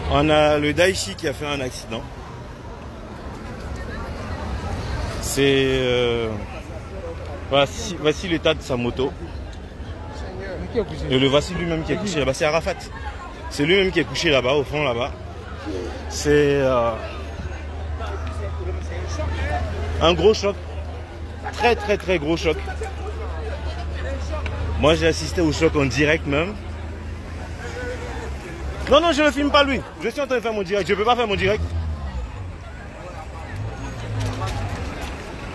On a le Daichi qui a fait un accident. C'est... voici l'état de sa moto. Et le voici lui-même qui est couché là-bas. C'est Arafat. C'est lui-même qui est couché là-bas, au fond là-bas. C'est un gros choc. Très très très gros choc. Moi j'ai assisté au choc en direct même. Non, non, je ne filme pas lui. Je suis en train de faire mon direct. Je ne peux pas faire mon direct.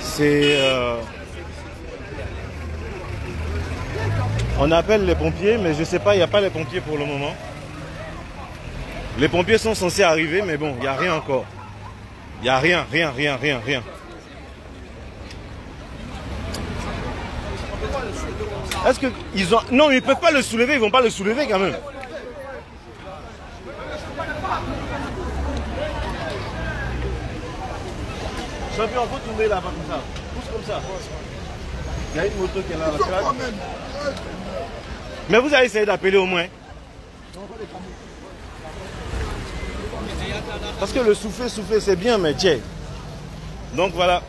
C'est... On appelle les pompiers, mais je ne sais pas, il n'y a pas les pompiers pour le moment. Les pompiers sont censés arriver, mais bon, il n'y a rien encore. Il n'y a rien. Est-ce qu'ils ont... Non, ils ne peuvent pas le soulever, ils ne vont pas le soulever quand même. Champion, faut tourner là-bas comme ça. Pousse comme ça. Il y a une moto qui est là, la. Mais vous allez essayer d'appeler au moins. Parce que le souffler, c'est bien, mais tiens. Donc voilà.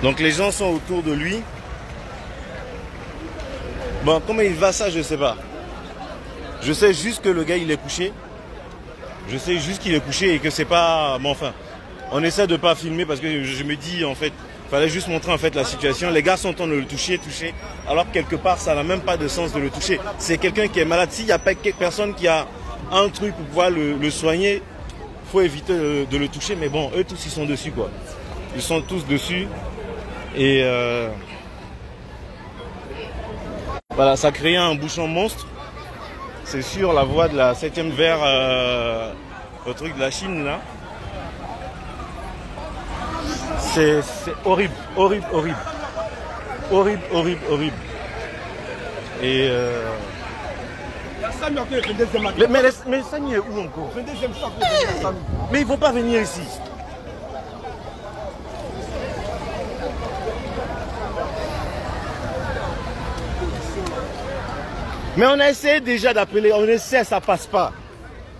Donc les gens sont autour de lui. Bon, comment il va ça, je ne sais pas. Je sais juste que le gars il est couché. Je sais juste qu'il est couché et que c'est pas... Bon, enfin, on essaie de pas filmer parce que je me dis en fait, fallait juste montrer en fait la situation. Les gars sont en train de le toucher, alors que quelque part ça n'a même pas de sens de le toucher. C'est quelqu'un qui est malade. S'il n'y a pas personne qui a un truc pour pouvoir le soigner, il faut éviter de le toucher. Mais bon, eux tous ils sont dessus quoi. Ils sont tous dessus. Et voilà, ça crée un bouchon monstre. C'est sur la voie de la 7e vers le truc de la Chine là. C'est horrible. Et mais Samy est où encore? Mais ils vont pas venir ici. Mais on a essayé déjà d'appeler, on essaie, ça passe pas.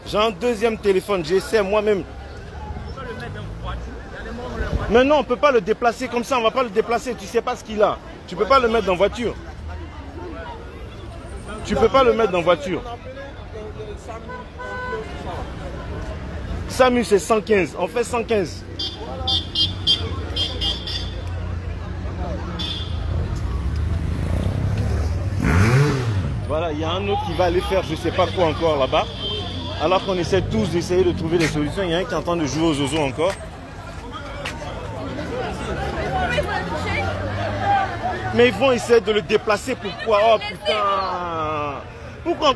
J'ai un deuxième téléphone, j'essaie moi-même. Mais non, on ne peut pas le déplacer comme ça, on ne va pas le déplacer, tu ne sais pas ce qu'il a. Tu ne peux pas le mettre dans voiture. Tu ne peux pas le mettre dans voiture. SAMU c'est 115, on fait 115. Voilà, il y a un autre qui va aller faire je ne sais pas quoi encore là-bas. Alors qu'on essaie tous d'essayer de trouver des solutions. Il y a un qui est en train de jouer aux oiseaux encore. Mais ils vont essayer de le déplacer. Pourquoi? Oh putain! Pourquoi?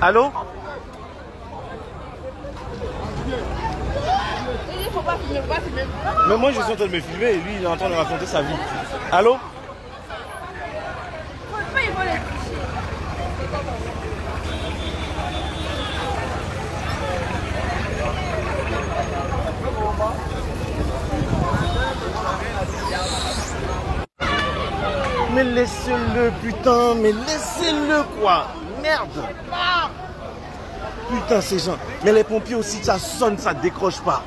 Allô? Mais moi je suis en train de me filmer et lui il est en train de raconter sa vie. Allô? Mais laissez-le putain, mais laissez-le quoi. Merde. Putain ces gens. Mais les pompiers aussi ça sonne, ça décroche pas.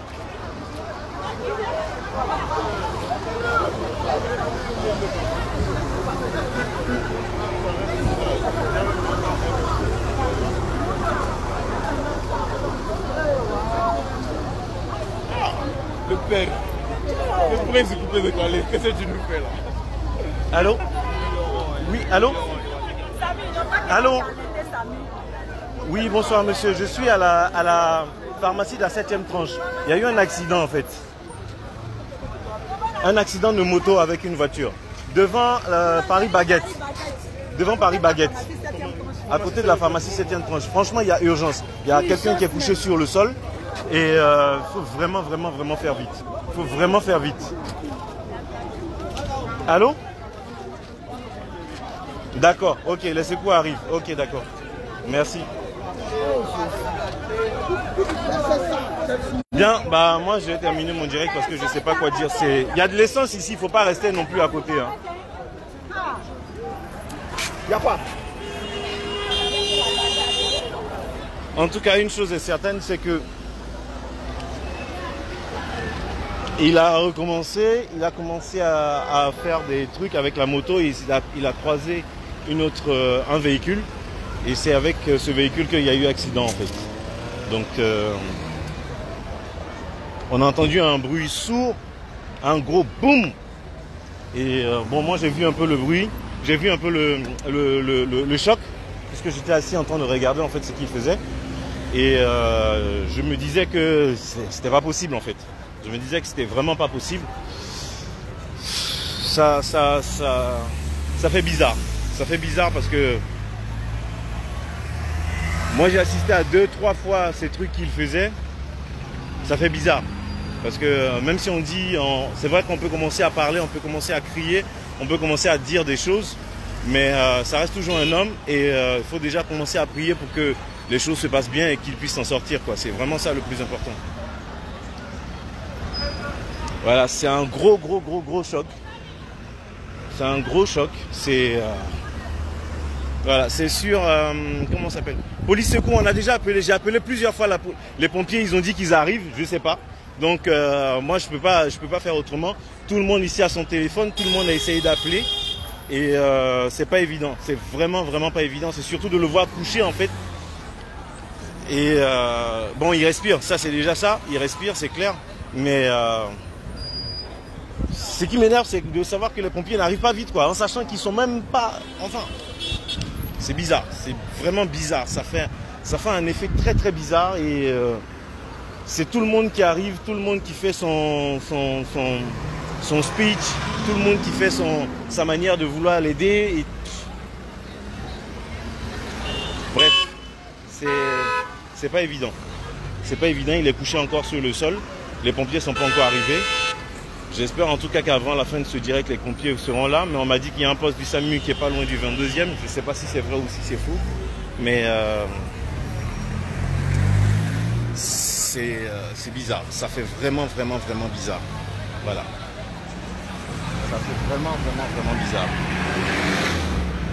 Le père, le prince est coupé de Calais, qu'est-ce que tu nous fais là? Allô? Oui, allô? Allô? Oui, bonsoir monsieur, je suis à la pharmacie de la 7e tranche. Il y a eu un accident en fait. Un accident de moto avec une voiture. Devant Paris Baguette. Devant Paris Baguette. À côté de la pharmacie 7e tranche. Franchement, il y a urgence. Il y a quelqu'un qui est couché sur le sol. Et il faut vraiment faire vite. Il faut vraiment faire vite. Allô? D'accord, ok, les secours arrivent. Ok, d'accord. Merci. Bien, bah moi je vais terminer mon direct parce que je sais pas quoi dire. Il y a de l'essence ici, il faut pas rester non plus à côté. Hein. Y a pas. En tout cas, une chose est certaine, c'est que il a commencé à faire des trucs avec la moto et il a croisé un véhicule et c'est avec ce véhicule qu'il y a eu accident en fait. Donc on a entendu un bruit sourd, un gros boum et bon moi j'ai vu un peu le bruit, j'ai vu un peu le choc puisque j'étais assis en train de regarder en fait ce qu'il faisait et je me disais que c'était pas possible en fait. Je me disais que c'était vraiment pas possible. Ça fait bizarre. Ça fait bizarre parce que moi j'ai assisté à 2-3 fois ces trucs qu'il faisait. Ça fait bizarre. Parce que même si on dit, c'est vrai qu'on peut commencer à parler, on peut commencer à crier, on peut commencer à dire des choses, mais ça reste toujours un homme et il faut déjà commencer à prier pour que les choses se passent bien et qu'il puisse s'en sortir, quoi. C'est vraiment ça le plus important. Voilà, c'est un gros choc. C'est un gros choc. C'est voilà, c'est sûr. Comment ça s'appelle? Police secours. On a déjà appelé. J'ai appelé plusieurs fois les pompiers. Ils ont dit qu'ils arrivent. Je sais pas. Donc moi je peux pas faire autrement. Tout le monde ici a son téléphone. Tout le monde a essayé d'appeler et c'est pas évident. C'est vraiment pas évident. C'est surtout de le voir coucher en fait. Et bon, il respire. Ça c'est déjà ça. Il respire, c'est clair. Mais ce qui m'énerve, c'est de savoir que les pompiers n'arrivent pas vite, quoi, en sachant qu'ils sont même pas... Enfin, c'est bizarre, c'est vraiment bizarre. Ça fait un effet très bizarre et c'est tout le monde qui arrive, tout le monde qui fait son speech, tout le monde qui fait sa manière de vouloir l'aider. Et... Bref, c'est pas évident. C'est pas évident, il est couché encore sur le sol. Les pompiers sont pas encore arrivés. J'espère en tout cas qu'avant la fin de ce direct, les pompiers seront là. Mais on m'a dit qu'il y a un poste du SAMU qui est pas loin du 22e. Je ne sais pas si c'est vrai ou si c'est faux. Mais c'est bizarre. Ça fait vraiment bizarre. Voilà. Ça fait vraiment bizarre.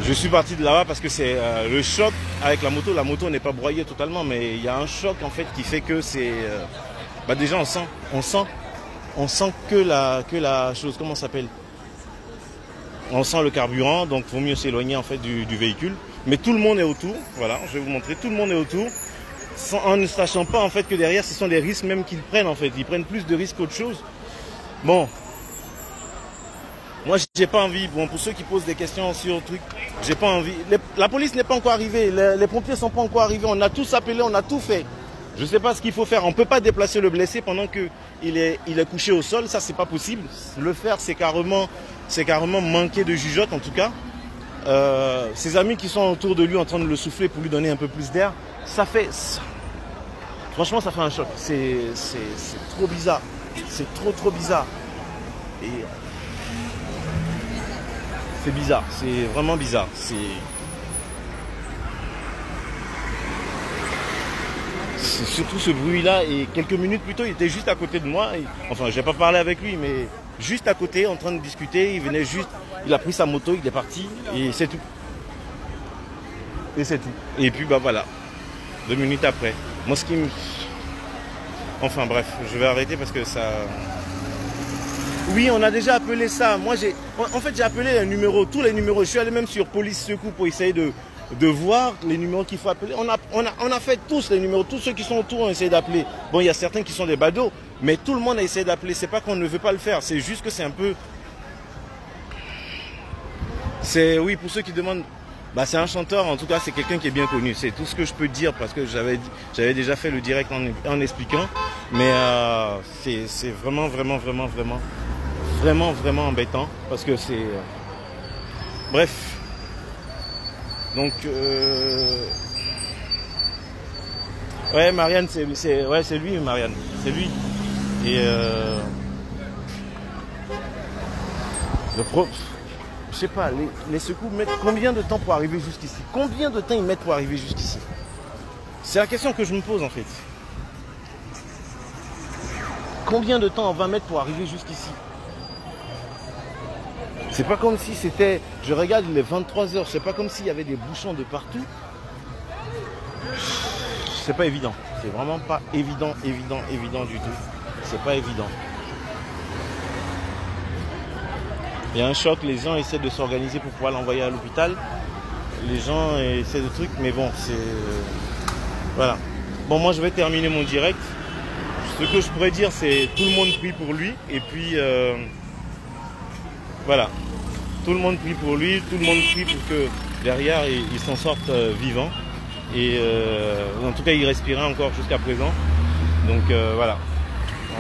Je suis parti de là-bas parce que c'est le choc avec la moto. La moto n'est pas broyée totalement, mais il y a un choc en fait qui fait que c'est... déjà on sent que la chose, comment ça s'appelle? On sent le carburant, donc il vaut mieux s'éloigner en fait du véhicule. Mais tout le monde est autour, voilà, je vais vous montrer, tout le monde est autour, en ne sachant pas en fait que derrière ce sont des risques même qu'ils prennent en fait. Ils prennent plus de risques qu'autre chose. Bon, moi j'ai pas envie, bon, pour ceux qui posent des questions sur le truc, j'ai pas envie. La police n'est pas encore arrivée, les pompiers sont pas encore arrivés, on a tous appelé, on a tout fait. Je ne sais pas ce qu'il faut faire. On ne peut pas déplacer le blessé pendant qu'il est couché au sol. Ça, c'est pas possible. Le faire, c'est carrément manquer de jugeote, en tout cas. Ses amis qui sont autour de lui en train de le souffler pour lui donner un peu plus d'air, ça fait... Franchement, ça fait un choc. C'est trop bizarre. C'est trop bizarre. Et c'est bizarre. C'est vraiment bizarre. C'est surtout ce bruit-là, et quelques minutes plus tôt, il était juste à côté de moi. Enfin, je n'ai pas parlé avec lui, mais juste à côté, en train de discuter. Il venait juste, il a pris sa moto, il est parti, et c'est tout. Et c'est tout. Et puis, bah voilà, 2 minutes après. Moi, ce qui me... Enfin, bref, je vais arrêter parce que ça... Oui, on a déjà appelé ça. Moi, j'ai appelé un numéro, tous les numéros. Je suis allé même sur Police Secours pour essayer de voir les numéros qu'il faut appeler. On a fait tous les numéros, tous ceux qui sont autour ont essayé d'appeler. Bon, il y a certains qui sont des badauds, mais tout le monde a essayé d'appeler. C'est pas qu'on ne veut pas le faire, c'est juste que c'est un peu... Oui, pour ceux qui demandent, c'est un chanteur, en tout cas c'est quelqu'un qui est bien connu. C'est tout ce que je peux dire parce que j'avais déjà fait le direct en expliquant. Mais c'est vraiment embêtant parce que c'est... Bref. Donc, ouais, Marianne, c'est lui, Marianne, c'est lui. Et je sais pas, les secours mettent combien de temps pour arriver jusqu'ici? Combien de temps ils mettent pour arriver jusqu'ici? C'est la question que je me pose en fait. Combien de temps on va mettre pour arriver jusqu'ici? C'est pas comme si c'était... Je regarde, il est 23 h, c'est pas comme s'il y avait des bouchons de partout. C'est pas évident. C'est vraiment pas évident du tout. C'est pas évident. Il y a un choc, les gens essaient de s'organiser pour pouvoir l'envoyer à l'hôpital. Les gens essaient de trucs, mais bon, c'est... Voilà. Bon, moi je vais terminer mon direct. Ce que je pourrais dire, c'est tout le monde prie pour lui. Et puis, voilà. Tout le monde prie pour lui, tout le monde prie pour que derrière, il s'en sorte vivant. Et en tout cas, il respirait encore jusqu'à présent. Donc voilà.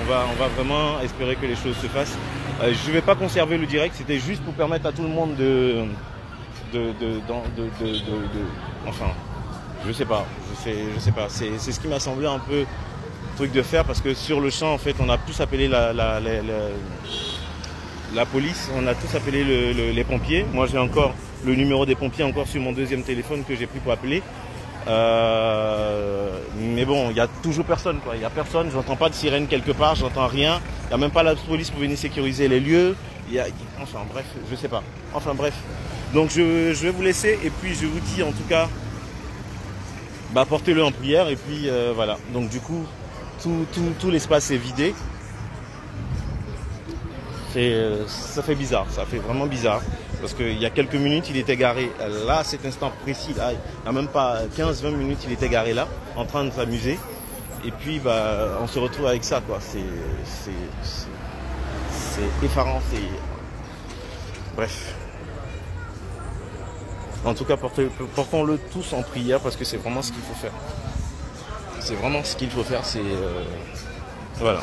On va vraiment espérer que les choses se fassent. Je ne vais pas conserver le direct, c'était juste pour permettre à tout le monde enfin, je sais pas. C'est ce qui m'a semblé un peu truc de faire, parce que sur le champ, en fait, on a tous appelé la police, on a tous appelé les pompiers. Moi, j'ai encore le numéro des pompiers encore sur mon deuxième téléphone que j'ai pris pour appeler. Mais bon, il n'y a toujours personne, quoi. Il n'y a personne, j'entends pas de sirène quelque part, j'entends rien. Il n'y a même pas la police pour venir sécuriser les lieux. Enfin bref, je sais pas. Enfin bref. Donc je vais vous laisser et puis je vous dis en tout cas, portez-le en prière et puis voilà. Donc du coup, tout l'espace est vidé. Ça fait bizarre, ça fait vraiment bizarre. Parce qu'il y a quelques minutes, il était garé là, à cet instant précis, là, il n'y a même pas 15-20 minutes, il était garé là, en train de s'amuser. Et puis, on se retrouve avec ça, quoi. C'est effarant, Bref. En tout cas, portons-le tous en prière, parce que c'est vraiment ce qu'il faut faire. C'est vraiment ce qu'il faut faire, Voilà.